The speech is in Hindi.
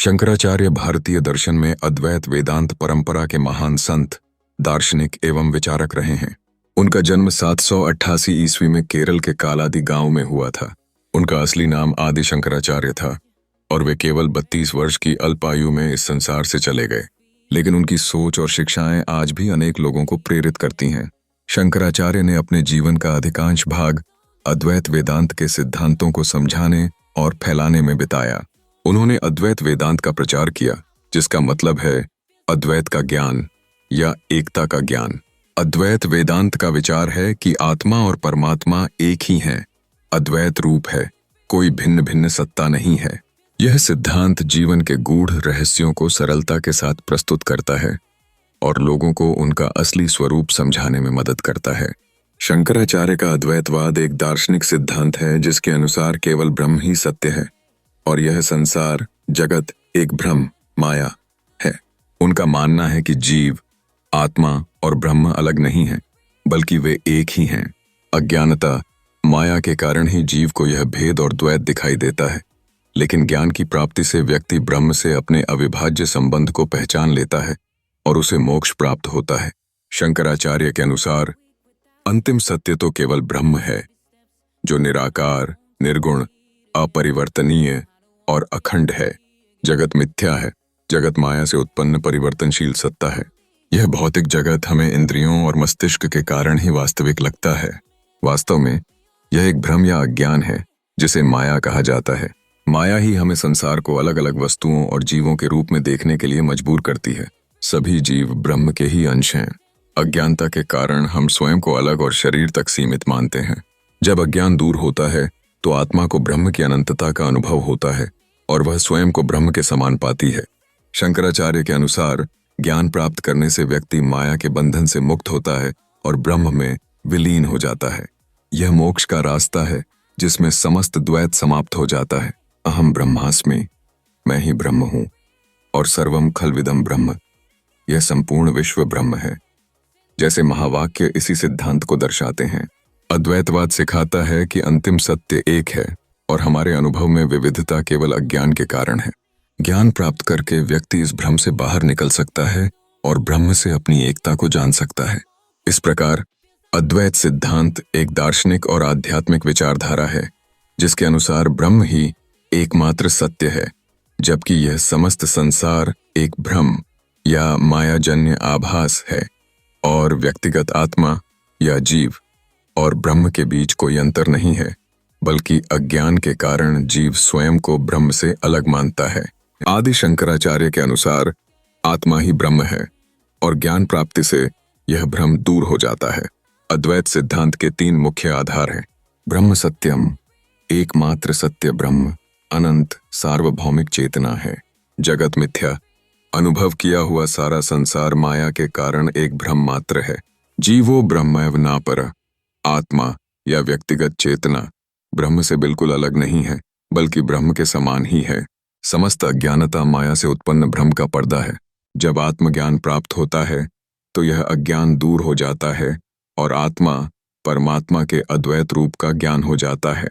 शंकराचार्य भारतीय दर्शन में अद्वैत वेदांत परंपरा के महान संत, दार्शनिक एवं विचारक रहे हैं। उनका जन्म 788 ईस्वी में केरल के कालादी गांव में हुआ था। उनका असली नाम आदि शंकराचार्य था और वे केवल 32 वर्ष की अल्पायु में इस संसार से चले गए। लेकिन उनकी सोच और शिक्षाएं आज भी अनेक लोगों को प्रेरित करती हैं। शंकराचार्य ने अपने जीवन का अधिकांश भाग अद्वैत वेदांत के सिद्धांतों को समझाने और फैलाने में बिताया। उन्होंने अद्वैत वेदांत का प्रचार किया, जिसका मतलब है अद्वैत का ज्ञान या एकता का ज्ञान। अद्वैत वेदांत का विचार है कि आत्मा और परमात्मा एक ही हैं, अद्वैत रूप है, कोई भिन्न भिन्न सत्ता नहीं है। यह सिद्धांत जीवन के गूढ़ रहस्यों को सरलता के साथ प्रस्तुत करता है और लोगों को उनका असली स्वरूप समझाने में मदद करता है। शंकराचार्य का अद्वैतवाद एक दार्शनिक सिद्धांत है जिसके अनुसार केवल ब्रह्म ही सत्य है और यह संसार, जगत एक भ्रम, माया है। उनका मानना है कि जीव, आत्मा और ब्रह्म अलग नहीं हैं, बल्कि वे एक ही हैं। अज्ञानता, माया के कारण ही जीव को यह भेद और द्वैत दिखाई देता है, लेकिन ज्ञान की प्राप्ति से व्यक्ति ब्रह्म से अपने अविभाज्य संबंध को पहचान लेता है और उसे मोक्ष प्राप्त होता है। शंकराचार्य के अनुसार अंतिम सत्य तो केवल ब्रह्म है, जो निराकार, निर्गुण, अपरिवर्तनीय और अखंड है। जगत मिथ्या है, जगत माया से उत्पन्न परिवर्तनशील सत्ता है। यह भौतिक जगत हमें इंद्रियों और मस्तिष्क के कारण ही वास्तविक लगता है। वास्तव में यह एक भ्रम या अज्ञान है जिसे माया कहा जाता है। माया ही हमें संसार को अलग अलग वस्तुओं और जीवों के रूप में देखने के लिए मजबूर करती है। सभी जीव ब्रह्म के ही अंश हैं। अज्ञानता के कारण हम स्वयं को अलग और शरीर तक सीमित मानते हैं। जब अज्ञान दूर होता है तो आत्मा को ब्रह्म की अनंतता का अनुभव होता है और वह स्वयं को ब्रह्म के समान पाती है। शंकराचार्य के अनुसार ज्ञान प्राप्त करने से व्यक्ति माया के बंधन से मुक्त होता है और ब्रह्म में विलीन हो जाता है। यह मोक्ष का रास्ता है जिसमें समस्त द्वैत समाप्त हो जाता है। अहम ब्रह्मास्मि, मैं ही ब्रह्म हूं और सर्वम खलविदम ब्रह्म, यह संपूर्ण विश्व ब्रह्म है। जैसे महावाक्य इसी सिद्धांत को दर्शाते हैं। अद्वैतवाद सिखाता है कि अंतिम सत्य एक है और हमारे अनुभव में विविधता केवल अज्ञान के कारण है। ज्ञान प्राप्त करके व्यक्ति इस भ्रम से बाहर निकल सकता है और ब्रह्म से अपनी एकता को जान सकता है। इस प्रकार अद्वैत सिद्धांत एक दार्शनिक और आध्यात्मिक विचारधारा है जिसके अनुसार ब्रह्म ही एकमात्र सत्य है, जबकि यह समस्त संसार एक भ्रम या मायाजन्य आभास है और व्यक्तिगत आत्मा या जीव और ब्रह्म के बीच कोई अंतर नहीं है, बल्कि अज्ञान के कारण जीव स्वयं को ब्रह्म से अलग मानता है। आदि शंकराचार्य के अनुसार आत्मा ही ब्रह्म है और ज्ञान प्राप्ति से यह भ्रम दूर हो जाता है। अद्वैत सिद्धांत के 3 मुख्य आधार हैं। ब्रह्म सत्यम, एकमात्र सत्य ब्रह्म अनंत सार्वभौमिक चेतना है। जगत मिथ्या, अनुभव किया हुआ सारा संसार माया के कारण एक भ्रम मात्र है। जीवो ब्रह्मैव नापर, आत्मा या व्यक्तिगत चेतना ब्रह्म से बिल्कुल अलग नहीं है, बल्कि ब्रह्म के समान ही है। समस्त अज्ञानता माया से उत्पन्न भ्रम का पर्दा है। जब आत्मज्ञान प्राप्त होता है तो यह अज्ञान दूर हो जाता है और आत्मा परमात्मा के अद्वैत रूप का ज्ञान हो जाता है।